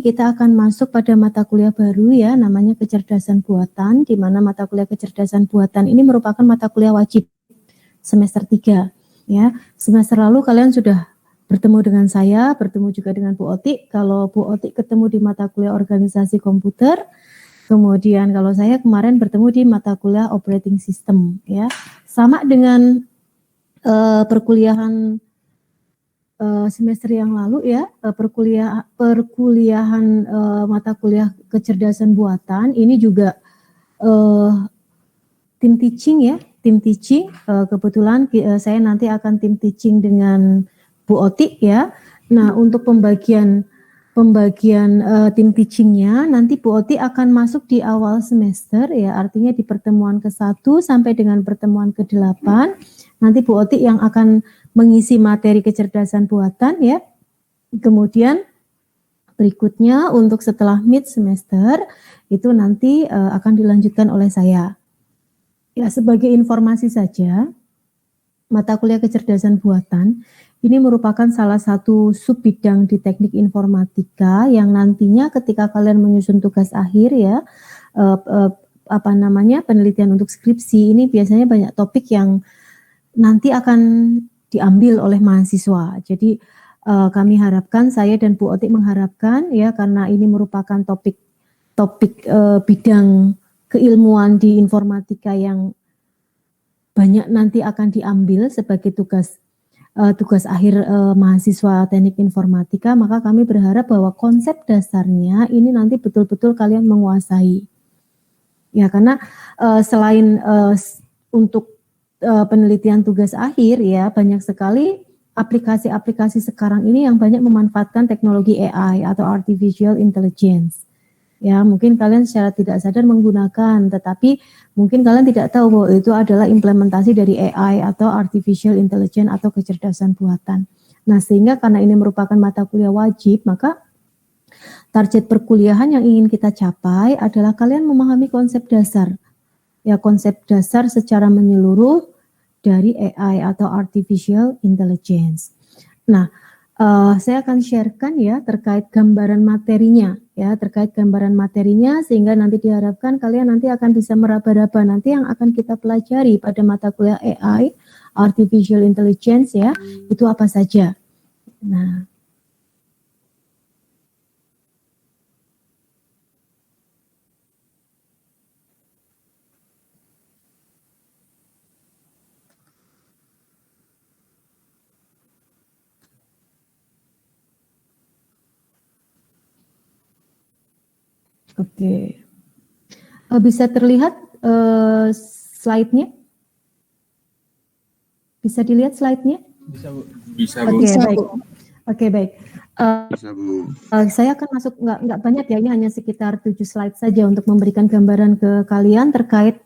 kita akan masuk pada mata kuliah baru ya, namanya kecerdasan buatan, di mana mata kuliah kecerdasan buatan ini merupakan mata kuliah wajib semester 3 ya. Semester lalu kalian sudah bertemu dengan saya, bertemu juga dengan Bu Otik. Kalau Bu Otik ketemu di mata kuliah organisasi komputer, kemudian kalau saya kemarin bertemu di mata kuliah operating system ya. Sama dengan perkuliahan semester yang lalu ya, perkuliahan mata kuliah kecerdasan buatan ini juga tim teaching ya, tim teaching. Kebetulan saya nanti akan tim teaching dengan Bu Otik ya. Nah, untuk pembagian tim teachingnya nanti Bu Otik akan masuk di awal semester ya, artinya di pertemuan ke-1 sampai dengan pertemuan ke-8 nanti Bu Otik yang akan mengisi materi kecerdasan buatan ya. Kemudian berikutnya untuk setelah mid semester itu nanti akan dilanjutkan oleh saya. Ya, sebagai informasi saja, mata kuliah kecerdasan buatan ini merupakan salah satu sub bidang di teknik informatika yang nantinya ketika kalian menyusun tugas akhir ya, penelitian untuk skripsi ini biasanya banyak topik yang nanti akan diambil oleh mahasiswa. Jadi kami harapkan, saya dan Bu Otik mengharapkan ya, karena ini merupakan topik bidang keilmuan di informatika yang banyak nanti akan diambil sebagai tugas akhir mahasiswa teknik informatika, maka kami berharap bahwa konsep dasarnya ini nanti betul-betul kalian menguasai. Ya, karena selain untuk penelitian tugas akhir ya, banyak sekali aplikasi-aplikasi sekarang ini yang banyak memanfaatkan teknologi AI atau artificial intelligence. Ya, mungkin kalian secara tidak sadar menggunakan, tetapi mungkin kalian tidak tahu bahwa itu adalah implementasi dari AI atau artificial intelligence atau kecerdasan buatan. Nah, sehingga karena ini merupakan mata kuliah wajib, maka target perkuliahan yang ingin kita capai adalah kalian memahami konsep dasar. Ya, konsep dasar secara menyeluruh dari AI atau artificial intelligence. Nah, saya akan sharekan ya terkait gambaran materinya ya, sehingga nanti diharapkan kalian nanti akan bisa meraba-raba nanti yang akan kita pelajari pada mata kuliah AI, artificial intelligence ya, itu apa saja. Nah, oke. Bisa terlihat slide-nya? Bisa dilihat slide-nya? Bisa, Bu. Bisa, Bu. Oke, baik. Oke, baik. Bisa, Bu. Saya akan masuk nggak banyak ya, ini hanya sekitar 7 slide saja untuk memberikan gambaran ke kalian terkait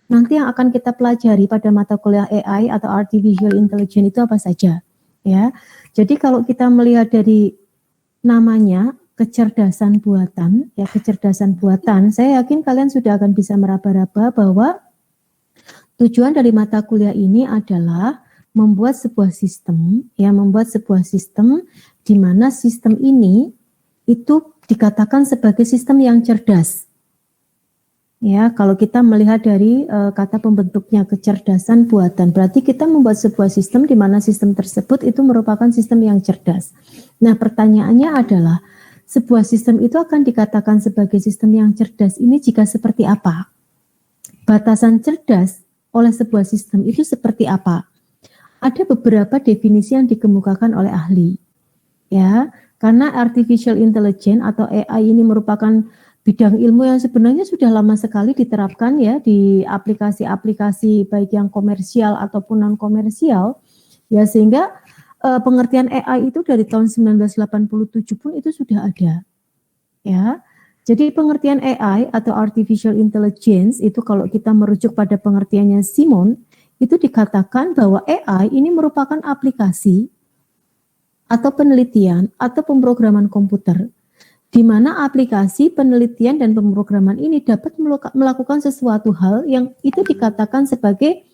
nanti yang akan kita pelajari pada mata kuliah AI atau artificial intelligence itu apa saja ya. Jadi kalau kita melihat dari namanya kecerdasan buatan ya, kecerdasan buatan, saya yakin kalian sudah akan bisa meraba-raba bahwa tujuan dari mata kuliah ini adalah membuat sebuah sistem di mana sistem ini itu dikatakan sebagai sistem yang cerdas. Ya, kalau kita melihat dari kata pembentuknya kecerdasan buatan, berarti kita membuat sebuah sistem di mana sistem tersebut itu merupakan sistem yang cerdas. Nah, pertanyaannya adalah sebuah sistem itu akan dikatakan sebagai sistem yang cerdas ini jika seperti apa? Batasan cerdas oleh sebuah sistem itu seperti apa? Ada beberapa definisi yang dikemukakan oleh ahli. Ya, karena artificial intelligence atau AI ini merupakan bidang ilmu yang sebenarnya sudah lama sekali diterapkan ya di aplikasi-aplikasi baik yang komersial ataupun non komersial ya, sehingga pengertian AI itu dari tahun 1987 pun itu sudah ada ya. Jadi pengertian AI atau artificial intelligence itu kalau kita merujuk pada pengertiannya Simon itu dikatakan bahwa AI ini merupakan aplikasi atau penelitian atau pemrograman komputer di mana aplikasi, penelitian, dan pemrograman ini dapat melakukan sesuatu hal yang itu dikatakan sebagai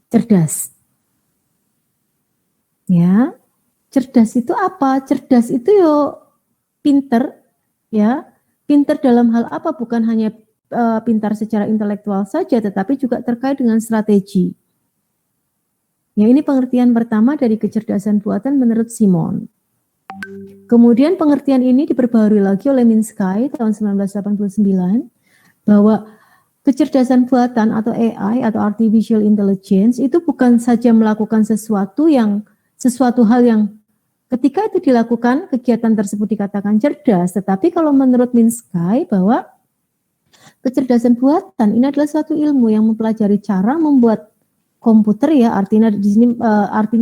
cerdas. Ya, cerdas itu apa? Cerdas itu yo pinter, Ya, pintar dalam hal apa? Bukan hanya pintar secara intelektual saja, tetapi juga terkait dengan strategi. Ya, ini pengertian pertama dari kecerdasan buatan menurut Simon. Kemudian pengertian ini diperbarui lagi oleh Minsky tahun 1989 bahwa kecerdasan buatan atau AI atau artificial intelligence itu bukan saja melakukan sesuatu hal yang ketika itu dilakukan kegiatan tersebut dikatakan cerdas, tetapi kalau menurut Minsky bahwa kecerdasan buatan ini adalah suatu ilmu yang mempelajari cara membuat komputer, ya, artinya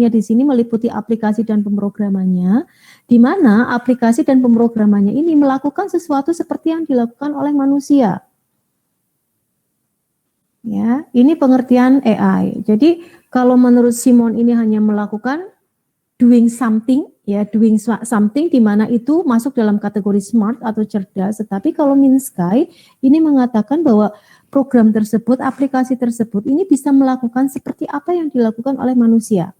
di sini meliputi aplikasi dan pemrogramannya, di mana aplikasi dan pemrogramannya ini melakukan sesuatu seperti yang dilakukan oleh manusia. Ya, ini pengertian AI. Jadi kalau menurut Simon ini hanya melakukan doing something, ya, doing something di mana itu masuk dalam kategori smart atau cerdas. Tetapi kalau Minsky ini mengatakan bahwa program tersebut, aplikasi tersebut ini bisa melakukan seperti apa yang dilakukan oleh manusia.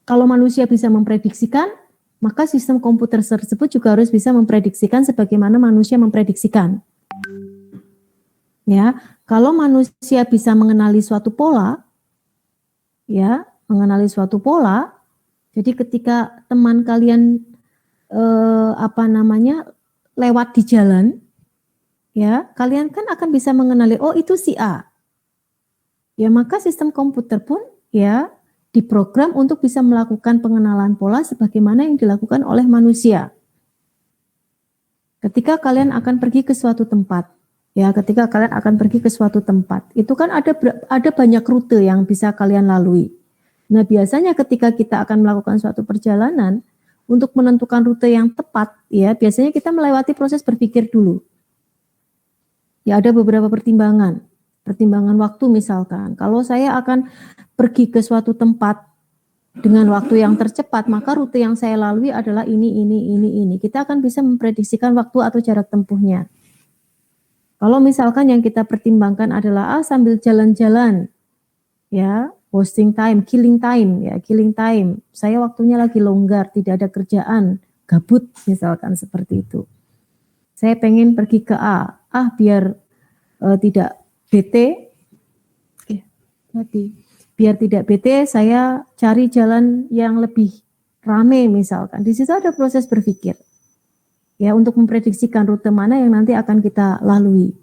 Kalau manusia bisa memprediksikan, maka sistem komputer tersebut juga harus bisa memprediksikan sebagaimana manusia memprediksikan. Ya, kalau manusia bisa mengenali suatu pola, ya, jadi ketika teman kalian lewat di jalan, ya, kalian kan akan bisa mengenali, oh itu si A. Ya, maka sistem komputer pun, ya, diprogram untuk bisa melakukan pengenalan pola sebagaimana yang dilakukan oleh manusia. Ketika kalian akan pergi ke suatu tempat, itu kan ada banyak rute yang bisa kalian lalui. Nah, biasanya ketika kita akan melakukan suatu perjalanan, untuk menentukan rute yang tepat, ya, biasanya kita melewati proses berpikir dulu. Ya, ada beberapa pertimbangan waktu misalkan. Kalau saya akan pergi ke suatu tempat dengan waktu yang tercepat, maka rute yang saya lalui adalah ini. Kita akan bisa memprediksikan waktu atau jarak tempuhnya. Kalau misalkan yang kita pertimbangkan adalah sambil jalan-jalan, ya, wasting time, killing time. Saya waktunya lagi longgar, tidak ada kerjaan, gabut misalkan seperti itu. Saya pengen pergi ke A, biar tidak bete, biar tidak bete, saya cari jalan yang lebih rame misalkan. Di situ ada proses berpikir, ya, untuk memprediksikan rute mana yang nanti akan kita lalui.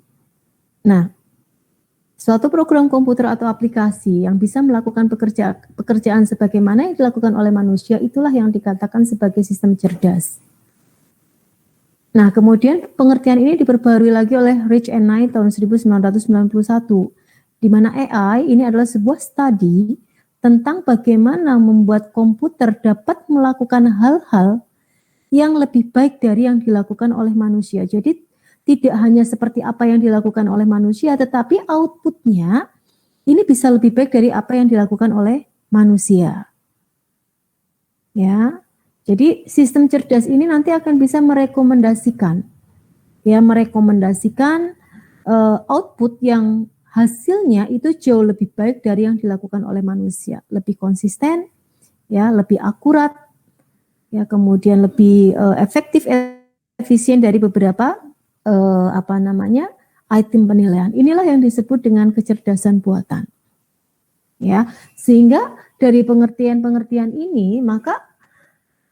Nah, suatu program komputer atau aplikasi yang bisa melakukan pekerjaan sebagaimana yang dilakukan oleh manusia, itulah yang dikatakan sebagai sistem cerdas. Nah, kemudian pengertian ini diperbarui lagi oleh Rich and Knight tahun 1991, di mana AI ini adalah sebuah studi tentang bagaimana membuat komputer dapat melakukan hal-hal yang lebih baik dari yang dilakukan oleh manusia. Jadi tidak hanya seperti apa yang dilakukan oleh manusia, tetapi outputnya ini bisa lebih baik dari apa yang dilakukan oleh manusia. Ya. Jadi sistem cerdas ini nanti akan bisa merekomendasikan output yang hasilnya itu jauh lebih baik dari yang dilakukan oleh manusia, lebih konsisten, ya, lebih akurat, ya, kemudian lebih efektif, efisien dari beberapa item penilaian. Inilah yang disebut dengan kecerdasan buatan. Ya, sehingga dari pengertian ini maka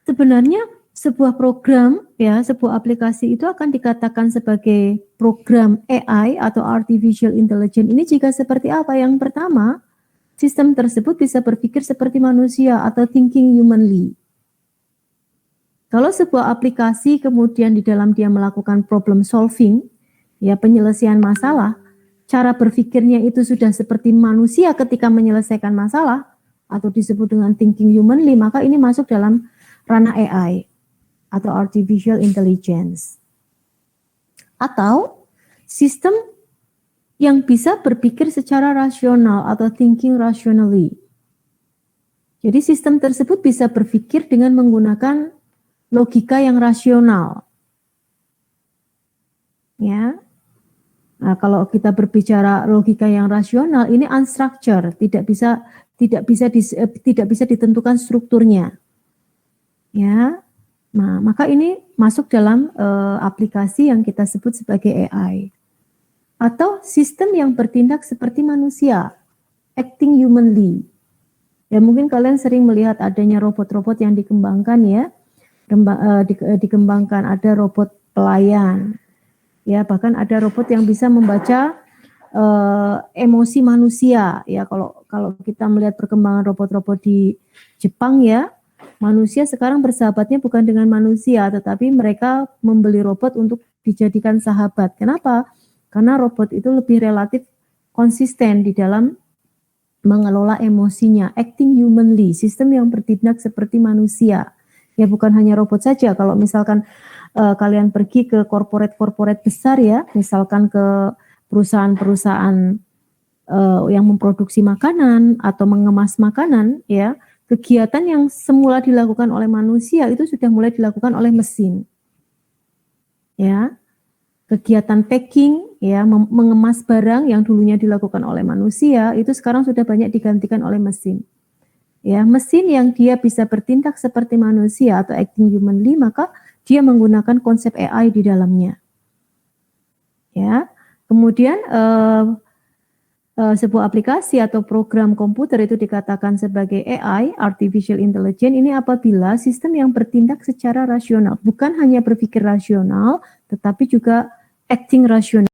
sebenarnya sebuah program, ya, sebuah aplikasi itu akan dikatakan sebagai program AI atau artificial intelligence ini jika seperti apa? Yang pertama, sistem tersebut bisa berpikir seperti manusia atau thinking humanly. Kalau sebuah aplikasi kemudian di dalam dia melakukan problem solving, ya, penyelesaian masalah, cara berpikirnya itu sudah seperti manusia ketika menyelesaikan masalah atau disebut dengan thinking humanly, maka ini masuk dalam ranah AI atau artificial intelligence. Atau sistem yang bisa berpikir secara rasional atau thinking rationally. Jadi sistem tersebut bisa berpikir dengan menggunakan logika yang rasional. Ya. Nah, kalau kita berbicara logika yang rasional, ini unstructured, tidak bisa ditentukan strukturnya. Ya, nah, maka ini masuk dalam aplikasi yang kita sebut sebagai AI. Atau sistem yang bertindak seperti manusia, acting humanly. Ya mungkin kalian sering melihat adanya robot-robot yang dikembangkan ya, dikembangkan ada robot pelayan, ya bahkan ada robot yang bisa membaca emosi manusia. Ya kalau kita melihat perkembangan robot-robot di Jepang ya, manusia sekarang bersahabatnya bukan dengan manusia, tetapi mereka membeli robot untuk dijadikan sahabat. Kenapa? Karena robot itu lebih relatif konsisten di dalam mengelola emosinya, acting humanly, sistem yang bertindak seperti manusia. Ya bukan hanya robot saja, kalau misalkan kalian pergi ke corporate besar ya, misalkan ke perusahaan-perusahaan yang memproduksi makanan atau mengemas makanan ya, kegiatan yang semula dilakukan oleh manusia itu sudah mulai dilakukan oleh mesin. Ya. Kegiatan packing, ya, mengemas barang yang dulunya dilakukan oleh manusia, itu sekarang sudah banyak digantikan oleh mesin. Ya, mesin yang dia bisa bertindak seperti manusia atau acting humanly, maka dia menggunakan konsep AI di dalamnya. Ya, kemudian sebuah aplikasi atau program komputer itu dikatakan sebagai AI, artificial intelligence, ini apabila sistem yang bertindak secara rasional, bukan hanya berpikir rasional, tetapi juga acting rasional.